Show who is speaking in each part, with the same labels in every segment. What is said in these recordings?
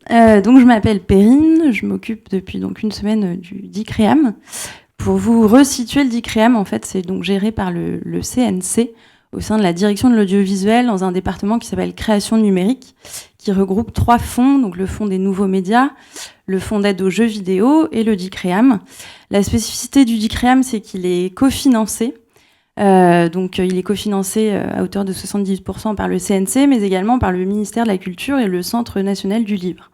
Speaker 1: Donc je m'appelle Perrine, je m'occupe depuis donc une semaine du DICREAM. Pour vous resituer, le DICREAM, en fait, c'est donc géré par le CNC au sein de la direction de l'audiovisuel dans un département qui s'appelle Création numérique, qui regroupe 3 fonds, donc le fonds des nouveaux médias, le fonds d'aide aux jeux vidéo et le DICREAM. La spécificité du DICREAM, c'est qu'il est cofinancé. Donc il est cofinancé à hauteur de 70% par le CNC, mais également par le ministère de la Culture et le Centre national du livre.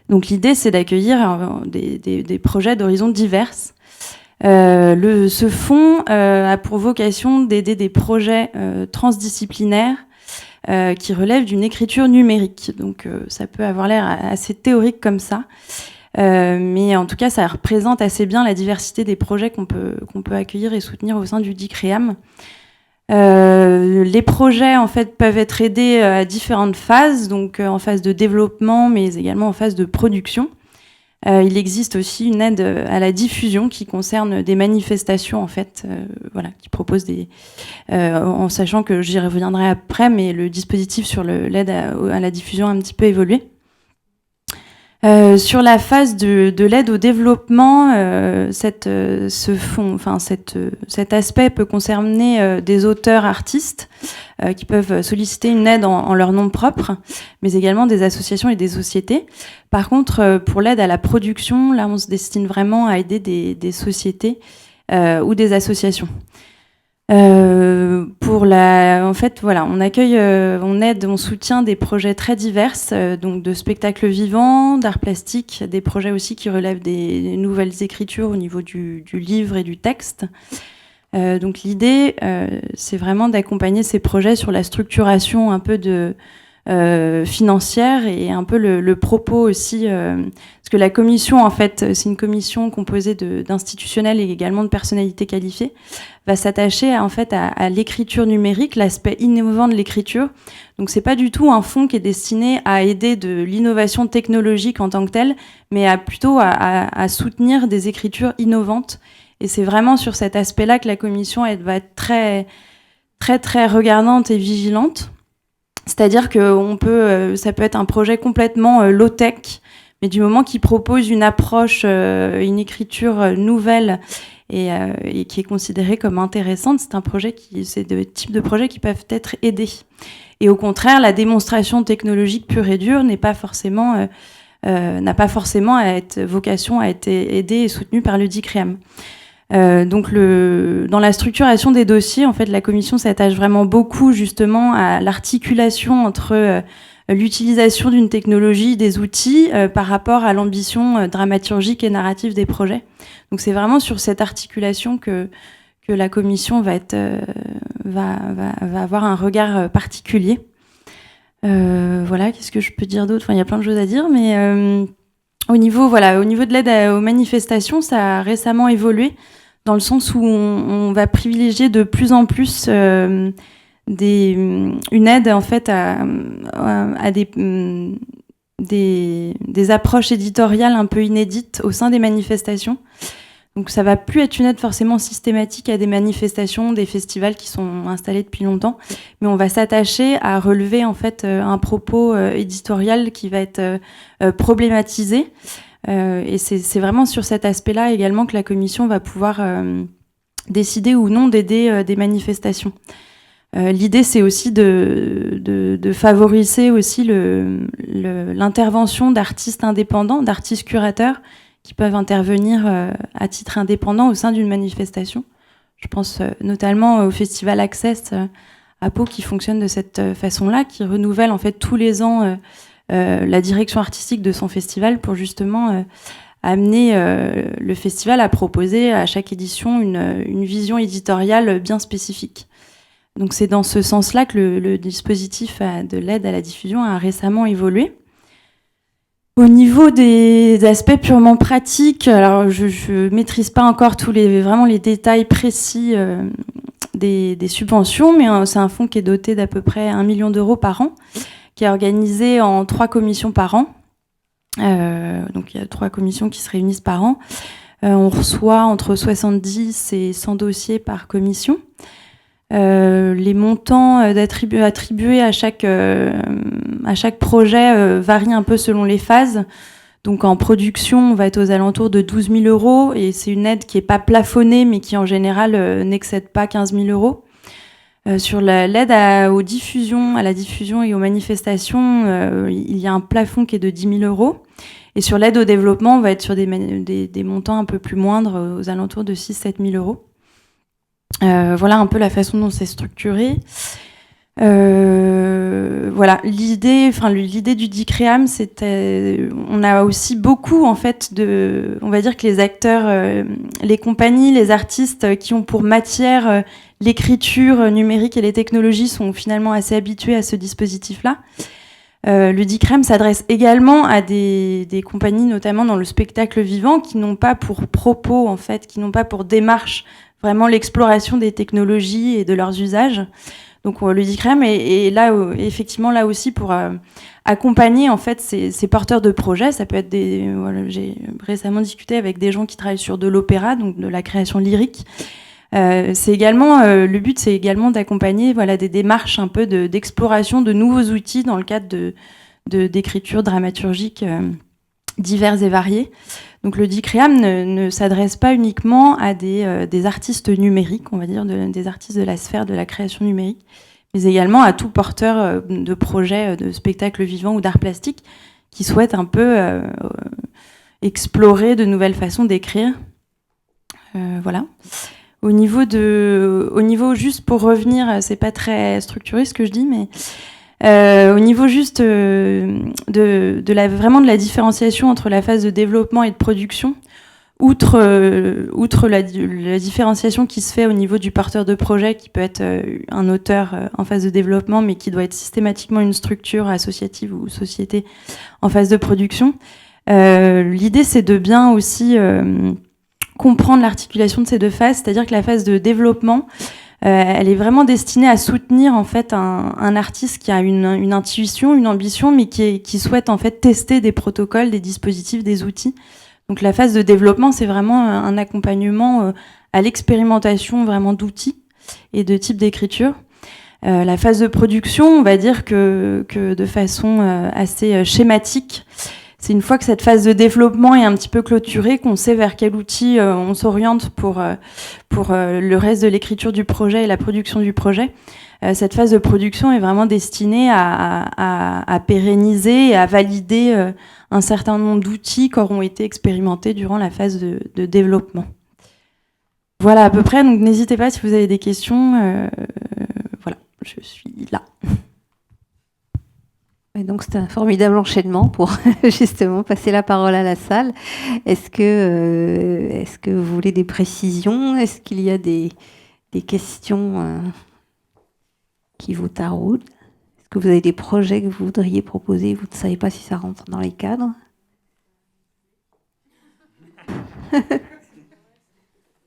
Speaker 1: Donc l'idée, c'est d'accueillir des projets d'horizons diverses. Ce fonds a pour vocation d'aider des projets transdisciplinaires qui relèvent d'une écriture numérique. Donc ça peut avoir l'air assez théorique comme ça. Mais en tout cas, ça représente assez bien la diversité des projets qu'on peut accueillir et soutenir au sein du DICREAM. Les projets, en fait, peuvent être aidés à différentes phases, donc en phase de développement, mais également en phase de production. Il existe aussi une aide à la diffusion qui concerne des manifestations, en fait, qui propose en sachant que j'y reviendrai après, mais le dispositif sur l'aide à la diffusion a un petit peu évolué. Sur la phase de l'aide au développement, cet aspect peut concerner des auteurs artistes qui peuvent solliciter une aide en leur nom propre, mais également des associations et des sociétés. Par contre, pour l'aide à la production, là, on se destine vraiment à aider des sociétés ou des associations. On accueille, on aide, on soutient des projets très divers, donc de spectacles vivants, d'art plastique, des projets aussi qui relèvent des nouvelles écritures au niveau du livre et du texte. Donc l'idée, c'est vraiment d'accompagner ces projets sur la structuration un peu financière et un peu le propos aussi, parce que la commission, en fait, c'est une commission composée d'institutionnels et également de personnalités qualifiées, va s'attacher à l'écriture numérique, l'aspect innovant de l'écriture. Donc c'est pas du tout un fonds qui est destiné à aider de l'innovation technologique en tant que telle, mais plutôt à soutenir des écritures innovantes. Et c'est vraiment sur cet aspect-là que la commission elle va être très très très regardante et vigilante. C'est-à-dire que ça peut être un projet complètement low-tech, mais du moment qu'il propose une approche, une écriture nouvelle et qui est considérée comme intéressante, c'est des types de projets qui peuvent être aidés. Et au contraire, la démonstration technologique pure et dure n'a pas forcément vocation à être aidée et soutenue par le DICREAM. Dans la structuration des dossiers, en fait, la commission s'attache vraiment beaucoup justement à l'articulation entre l'utilisation d'une technologie, des outils, par rapport à l'ambition dramaturgique et narrative des projets. Donc c'est vraiment sur cette articulation que la commission va avoir un regard particulier. Qu'est-ce que je peux dire d'autre ? Enfin, il y a plein de choses à dire, mais au niveau de l'aide aux manifestations, ça a récemment évolué dans le sens où on va privilégier de plus en plus une aide en fait à des approches éditoriales un peu inédites au sein des manifestations. Donc ça va plus être une aide forcément systématique à des manifestations, des festivals qui sont installés depuis longtemps, mais on va s'attacher à relever en fait un propos éditorial qui va être problématisé. Et c'est vraiment sur cet aspect-là également que la commission va pouvoir décider ou non d'aider des manifestations. L'idée, c'est aussi de favoriser aussi l'intervention d'artistes indépendants, d'artistes curateurs qui peuvent intervenir à titre indépendant au sein d'une manifestation. Je pense notamment au festival Access à Pau qui fonctionne de cette façon-là, qui renouvelle en fait tous les ans la direction artistique de son festival pour justement amener le festival à proposer à chaque édition une vision éditoriale bien spécifique. Donc c'est dans ce sens-là que le dispositif de l'aide à la diffusion a récemment évolué. Au niveau des aspects purement pratiques, alors je maîtrise pas encore vraiment les détails précis des subventions, mais c'est un fonds qui est doté d'à peu près 1 million d'euros par an, qui est organisé en 3 commissions par an. Donc il y a 3 commissions qui se réunissent par an. On reçoit entre 70 et 100 dossiers par commission. Les montants attribués à chaque projet varient un peu selon les phases. Donc en production, on va être aux alentours de 12 000 euros et c'est une aide qui n'est pas plafonnée mais qui en général n'excède pas 15 000 euros. Sur l'aide à la diffusion et aux manifestations, il y a un plafond qui est de 10 000 euros. Et sur l'aide au développement, on va être sur des montants un peu plus moindres, aux alentours de 6 000 à 7 000 euros. Voilà un peu la façon dont c'est structuré. Voilà, l'idée du DICREAM, c'était, on a aussi beaucoup en fait on va dire que les acteurs, les compagnies, les artistes qui ont pour matière l'écriture numérique et les technologies sont finalement assez habitués à ce dispositif-là. Le DICREAM s'adresse également à des compagnies, notamment dans le spectacle vivant, qui n'ont pas pour propos en fait, qui n'ont pas pour démarche vraiment l'exploration des technologies et de leurs usages. Donc le DICREAM est là, effectivement, là aussi pour accompagner en fait ces porteurs de projets. Ça peut être j'ai récemment discuté avec des gens qui travaillent sur de l'opéra, donc de la création lyrique. C'est également le but, c'est également d'accompagner des démarches un peu d'exploration de nouveaux outils dans le cadre d'écriture dramaturgique divers et variés. Donc le DICREAM ne s'adresse pas uniquement à des artistes numériques, on va dire, des artistes de la sphère de la création numérique, mais également à tout porteur de projets de spectacle vivant ou d'art plastique qui souhaite un peu explorer de nouvelles façons d'écrire. Voilà. Au niveau, juste pour revenir, c'est pas très structuré ce que je dis, mais au niveau juste vraiment de la différenciation entre la phase de développement et de production, outre la différenciation qui se fait au niveau du porteur de projet, qui peut être un auteur en phase de développement, mais qui doit être systématiquement une structure associative ou société en phase de production, l'idée c'est de bien aussi comprendre l'articulation de ces deux phases, c'est-à-dire que la phase de développement, elle est vraiment destinée à soutenir en fait un artiste qui a une intuition, une ambition, mais qui souhaite en fait tester des protocoles, des dispositifs, des outils. Donc la phase de développement, c'est vraiment un accompagnement à l'expérimentation vraiment d'outils et de types d'écriture. La phase de production, on va dire que de façon assez schématique, c'est une fois que cette phase de développement est un petit peu clôturée, qu'on sait vers quel outil on s'oriente pour le reste de l'écriture du projet et la production du projet. Cette phase de production est vraiment destinée à pérenniser et à valider un certain nombre d'outils qui auront été expérimentés durant la phase de développement. Voilà à peu près, donc n'hésitez pas si vous avez des questions. Voilà, je suis là.
Speaker 2: Et donc c'est un formidable enchaînement pour justement passer la parole à la salle. Est-ce que vous voulez des précisions? Est-ce qu'il y a des questions qui vous taraudent? Est-ce que vous avez des projets que vous voudriez proposer? Vous ne savez pas si ça rentre dans les cadres?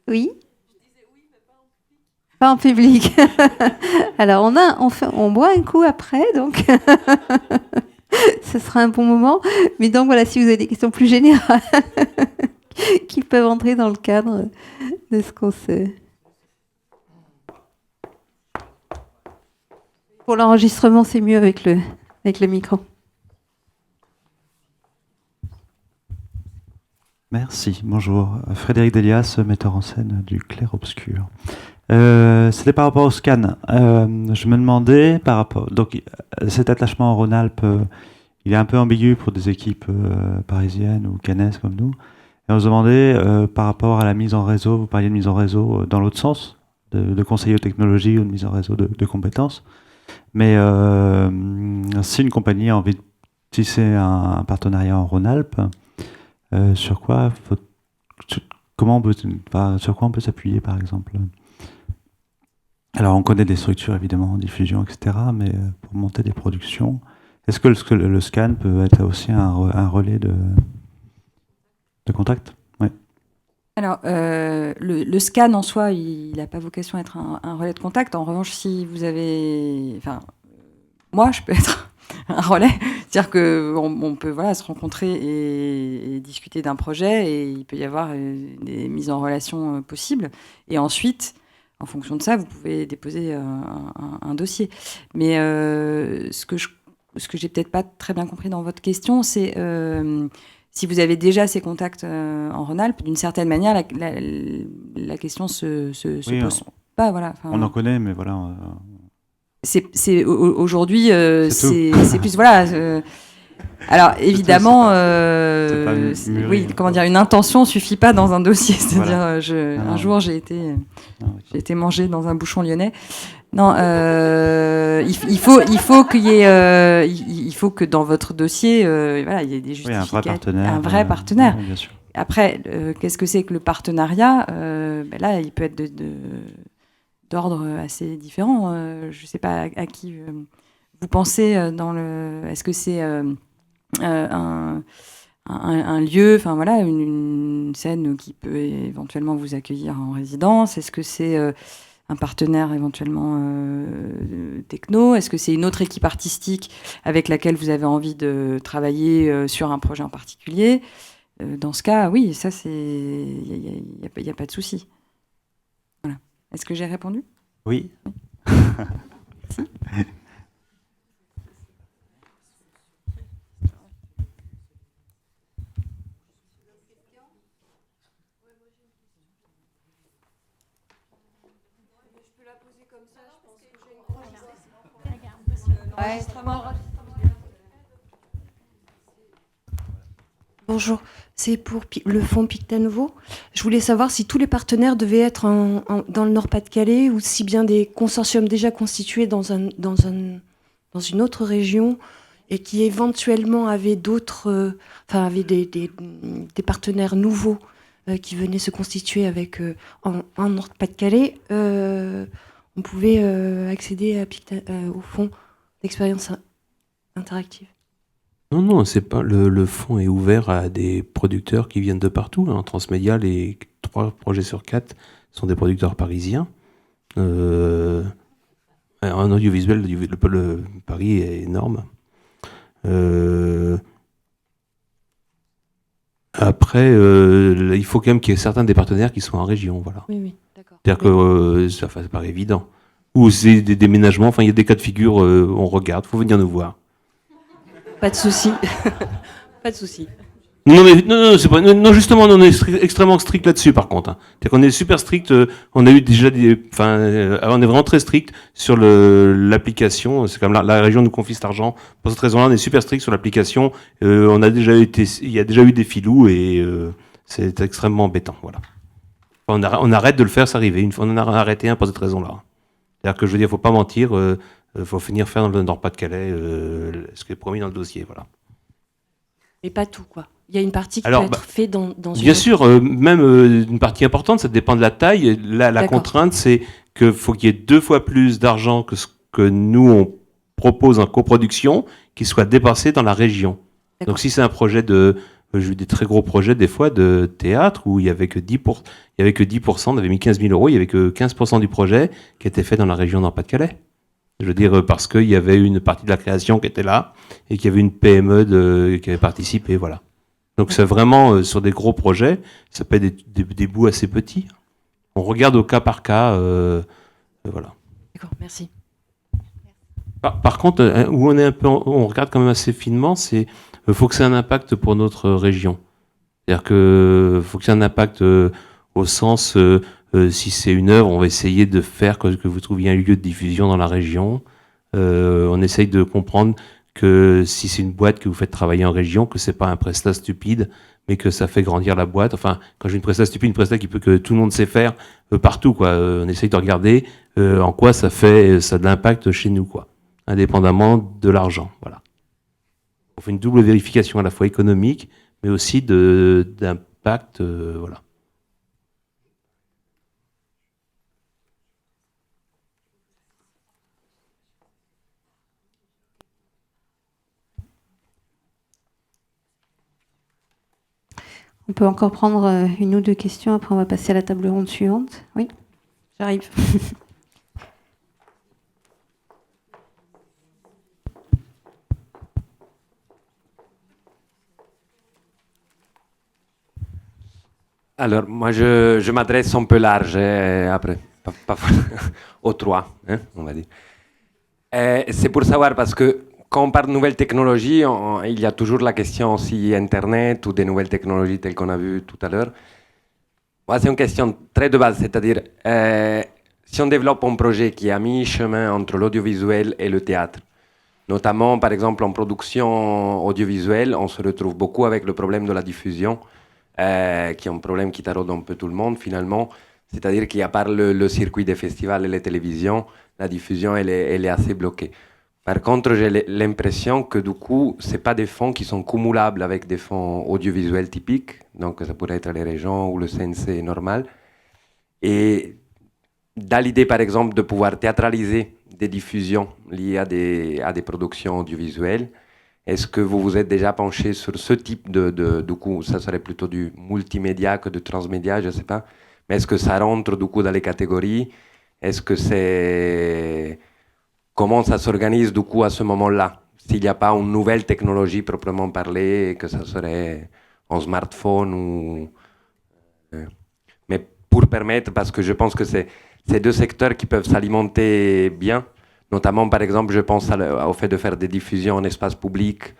Speaker 2: Oui? Pas en public. Alors on boit un coup après, donc ce sera un bon moment. Mais donc voilà, si vous avez des questions plus générales qui peuvent entrer dans le cadre de ce qu'on se... Pour l'enregistrement, c'est mieux avec le micro.
Speaker 3: Merci, bonjour. Frédéric Delias, metteur en scène du Clair Obscur. C'était par rapport au scan. Je me demandais par rapport. Donc, cet attachement en Rhône-Alpes, il est un peu ambigu pour des équipes parisiennes ou cannaises comme nous. Et on se demandait par rapport à la mise en réseau, vous parliez de mise en réseau dans l'autre sens, de conseiller aux technologies ou de mise en réseau de compétences. Mais si une compagnie a envie de tisser un partenariat en Rhône-Alpes, sur quoi on peut s'appuyer par exemple? Alors, on connaît des structures, évidemment, en diffusion, etc., mais pour monter des productions, est-ce que le scan peut être aussi un relais de contact? Ouais.
Speaker 4: Alors, le scan en soi, il n'a pas vocation à être un relais de contact. En revanche, si vous avez... Enfin, moi, je peux être un relais. C'est-à-dire qu'on peut se rencontrer et discuter d'un projet, et il peut y avoir des mises en relation possibles. Et ensuite... en fonction de ça, vous pouvez déposer un dossier. Mais ce que j'ai peut-être pas très bien compris dans votre question, c'est si vous avez déjà ces contacts en Rhône-Alpes, d'une certaine manière, la question se pose pas. Voilà. Enfin,
Speaker 3: on en connaît, mais voilà.
Speaker 4: Aujourd'hui, c'est plus voilà. Alors évidemment, oui, comment dire, une intention suffit pas dans un dossier. C'est-à-dire, un jour j'ai été mangé dans un bouchon lyonnais. Non, il faut qu'il y ait, il faut que dans votre dossier, voilà, il y ait des justificatifs, un vrai partenaire.
Speaker 3: Bien sûr.
Speaker 4: Après, qu'est-ce que c'est que le partenariat là, il peut être d'ordre assez différent. Je ne sais pas à qui vous pensez Est-ce que c'est un lieu, enfin voilà, une scène qui peut éventuellement vous accueillir en résidence? Est-ce que c'est un partenaire éventuellement techno? Est-ce que c'est une autre équipe artistique avec laquelle vous avez envie de travailler sur un projet en particulier? Dans ce cas, oui, ça c'est, il y a pas de souci. Voilà. Est-ce que j'ai répondu?
Speaker 3: Oui.
Speaker 4: Si.
Speaker 5: Bonjour, c'est pour le fonds Pictet Nouveau. Je voulais savoir si tous les partenaires devaient être dans le Nord-Pas-de-Calais ou si bien des consortiums déjà constitués dans une autre région et qui éventuellement avaient avaient des partenaires nouveaux qui venaient se constituer avec en Nord-Pas-de-Calais, on pouvait accéder au fonds d'expérience interactive.
Speaker 6: Non, c'est pas le fonds est ouvert à des producteurs qui viennent de partout. En Transmédia, les 3 projets sur 4 sont des producteurs parisiens. En audiovisuel, le Paris est énorme. Après, il faut quand même qu'il y ait certains des partenaires qui soient en région, voilà.
Speaker 5: Oui, d'accord.
Speaker 6: C'est-à-dire que ça paraît évident. Ou c'est des déménagements, enfin il y a des cas de figure, on regarde, faut venir nous voir.
Speaker 5: Pas de souci. Pas de souci.
Speaker 6: Non, c'est pas. Non, justement, on est extrêmement strict là-dessus, par contre. Hein. C'est-à-dire qu'on est super strict. On a eu déjà on est vraiment très strict sur l'application. C'est comme la région nous confie cet argent. Pour cette raison-là, on est super strict sur l'application. Il y a déjà eu des filous et c'est extrêmement embêtant. Voilà. On arrête de le faire s'arriver. Une fois, on en a arrêté un pour cette raison-là. C'est-à-dire que je veux dire, faut pas mentir. Faut finir faire dans le Nord-Pas-de-Calais ce qui est promis dans le dossier, voilà.
Speaker 5: Mais pas tout, quoi. Il y a une partie qui peut être faite dans une...
Speaker 6: Bien sûr, même une partie importante, ça dépend de la taille. La contrainte, c'est qu'il faut qu'il y ait 2 fois plus d'argent que ce que nous, on propose en coproduction, qui soit dépensé dans la région. Donc si c'est un projet j'ai eu des très gros projets, des fois, de théâtre, où il n'y avait que 10%, on avait mis 15 000 €, il n'y avait que 15% du projet qui était fait dans la région Nord-Pas-de-Calais. Je veux dire, parce qu'il y avait une partie de la création qui était là et qu'il y avait une PME qui avait participé, voilà. Donc c'est vraiment sur des gros projets, ça peut être des bouts assez petits. On regarde au cas par cas, voilà.
Speaker 5: D'accord, merci.
Speaker 6: Par contre, où on est on regarde quand même assez finement, c'est faut que ça ait un impact pour notre région. C'est-à-dire que faut que ça ait un impact au sens si c'est une œuvre, on va essayer de faire que vous trouviez un lieu de diffusion dans la région. On essaye de comprendre que si c'est une boîte que vous faites travailler en région, que c'est pas un prestat stupide, mais que ça fait grandir la boîte. Enfin, quand j'ai une prestat stupide, une prestat que tout le monde sait faire partout, quoi. On essaye de regarder en quoi ça a de l'impact chez nous, quoi, indépendamment de l'argent, voilà. On fait une double vérification à la fois économique, mais aussi d'impact, voilà.
Speaker 2: On peut encore prendre une ou 2 questions, après on va passer à la table ronde suivante. Oui, j'arrive.
Speaker 7: Alors, moi, je m'adresse un peu large après. aux 3, hein, on va dire. C'est pour savoir, parce que quand on parle de nouvelles technologies, il y a toujours la question aussi Internet ou des nouvelles technologies telles qu'on a vu tout à l'heure. Moi, c'est une question très de base, c'est-à-dire, si on développe un projet qui est à mi-chemin entre l'audiovisuel et le théâtre, notamment, par exemple, en production audiovisuelle, on se retrouve beaucoup avec le problème de la diffusion, qui est un problème qui taraude un peu tout le monde, finalement. C'est-à-dire qu'il y a par le circuit des festivals et les télévisions, la diffusion, elle est assez bloquée. Par contre, j'ai l'impression que du coup, ce n'est pas des fonds qui sont cumulables avec des fonds audiovisuels typiques, donc ça pourrait être les régions ou le CNC normal. Et dans l'idée, par exemple, de pouvoir théâtraliser des diffusions liées à des productions audiovisuelles, est-ce que vous vous êtes déjà penché sur ce type du coup, ça serait plutôt du multimédia que du transmédia, je ne sais pas, mais est-ce que ça rentre du coup dans les catégories? Est-ce que c'est... Comment ça s'organise du coup à ce moment-là? S'il n'y a pas une nouvelle technologie proprement parlée, que ça serait un smartphone ou... Mais pour permettre, parce que je pense que c'est deux secteurs qui peuvent s'alimenter bien, notamment par exemple, je pense au fait de faire des diffusions en espace public,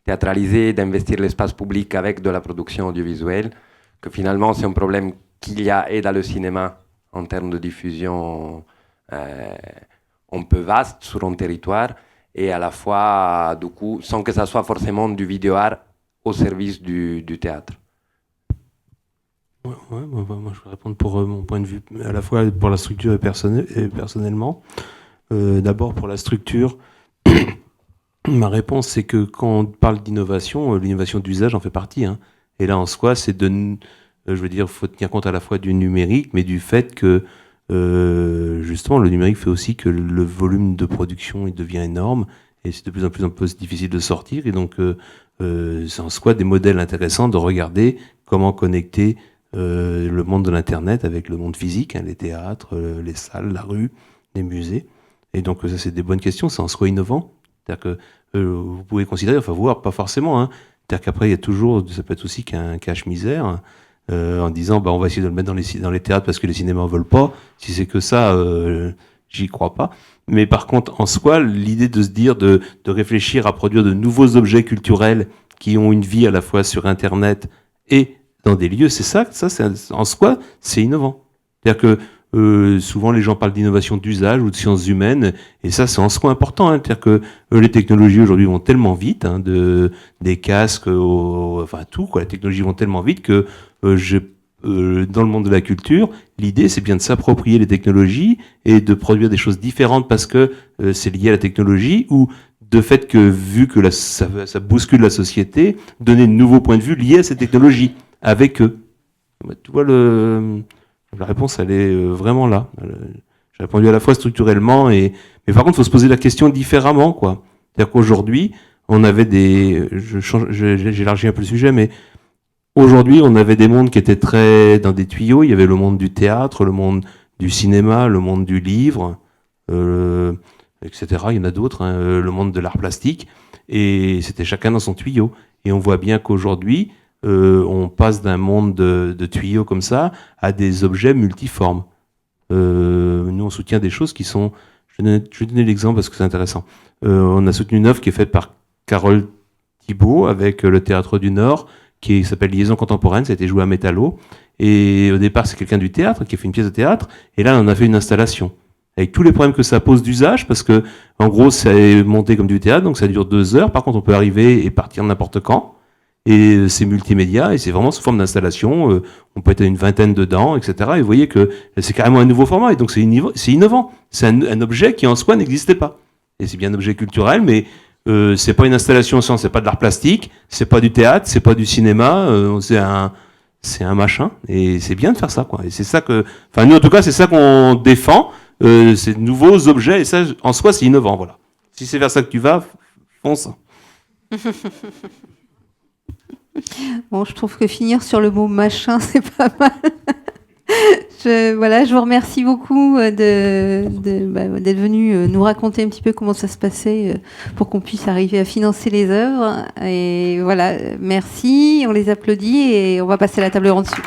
Speaker 7: théâtralisé, d'investir l'espace public avec de la production audiovisuelle, que finalement c'est un problème qu'il y a et dans le cinéma en termes de diffusion un peu vaste sur un territoire, et à la fois, du coup, sans que ça soit forcément du vidéo art au service du théâtre.
Speaker 6: Ouais, moi je vais répondre pour mon point de vue, à la fois pour la structure et personnellement. D'abord pour la structure, ma réponse c'est que quand on parle d'innovation, l'innovation d'usage en fait partie. Hein. Et là en soi, c'est je veux dire, faut tenir compte à la fois du numérique, mais du fait que justement, le numérique fait aussi que le volume de production il devient énorme et c'est de plus en plus difficile de sortir. Et donc, c'est en soi des modèles intéressants de regarder comment connecter le monde de l'Internet avec le monde physique, hein, les théâtres, les salles, la rue, les musées. Et donc, ça, c'est des bonnes questions. C'est en soi innovant. C'est-à-dire que vous pouvez considérer, enfin, voir, pas forcément. Hein. C'est-à-dire qu'après, il y a toujours, ça peut être aussi qu'un cache-misère. Hein. En disant on va essayer de le mettre dans les théâtres parce que les cinémas ne veulent pas. Si c'est que ça, j'y crois pas. Mais par contre, en soi, l'idée de se dire de réfléchir à produire de nouveaux objets culturels qui ont une vie à la fois sur Internet et dans des lieux, en soi, c'est innovant. C'est-à-dire que souvent les gens parlent d'innovation d'usage ou de sciences humaines, et ça c'est en soi important. Hein. C'est-à-dire que les technologies aujourd'hui vont tellement vite, hein, des casques, enfin tout, quoi. Les technologies vont tellement vite que dans le monde de la culture, l'idée c'est bien de s'approprier les technologies et de produire des choses différentes parce que c'est lié à la technologie, ou de fait que vu que ça bouscule la société, donner de nouveaux points de vue liés à ces technologies avec eux. Tu vois, la réponse elle est vraiment là. J'ai répondu à la fois structurellement mais par contre il faut se poser la question différemment, quoi. C'est-à-dire qu'aujourd'hui on avait j'élargis un peu le sujet, mais aujourd'hui, on avait des mondes qui étaient très dans des tuyaux. Il y avait le monde du théâtre, le monde du cinéma, le monde du livre, etc. Il y en a d'autres, hein, le monde de l'art plastique. Et c'était chacun dans son tuyau. Et on voit bien qu'aujourd'hui, on passe d'un monde de tuyaux comme ça à des objets multiformes. Nous, on soutient des choses qui sont... Je vais donner l'exemple parce que c'est intéressant. On a soutenu une œuvre qui est faite par Carole Thibault avec le Théâtre du Nord, qui s'appelle Liaison contemporaine, ça a été joué à Métallo. Et au départ, c'est quelqu'un du théâtre qui a fait une pièce de théâtre. Et là, on a fait une installation. Avec tous les problèmes que ça pose d'usage, parce que, en gros, c'est monté comme du théâtre, donc ça dure 2 heures. Par contre, on peut arriver et partir n'importe quand. Et c'est multimédia, et c'est vraiment sous forme d'installation. On peut être à une vingtaine dedans, etc. Et vous voyez que c'est carrément un nouveau format. Et donc, c'est innovant. C'est un objet qui, en soi, n'existait pas. Et c'est bien un objet culturel, mais c'est pas une installation, c'est pas de l'art plastique, c'est pas du théâtre, c'est pas du cinéma, c'est un machin, et c'est bien de faire ça, quoi. Et c'est ça enfin nous en tout cas c'est ça qu'on défend, ces nouveaux objets, et ça en soi c'est innovant, voilà. Si c'est vers ça que tu vas, fonce.
Speaker 2: Bon, je trouve que finir sur le mot machin c'est pas mal. Je vous remercie beaucoup d'être venu nous raconter un petit peu comment ça se passait pour qu'on puisse arriver à financer les œuvres. Et voilà, merci, on les applaudit et on va passer à la table ronde dessus.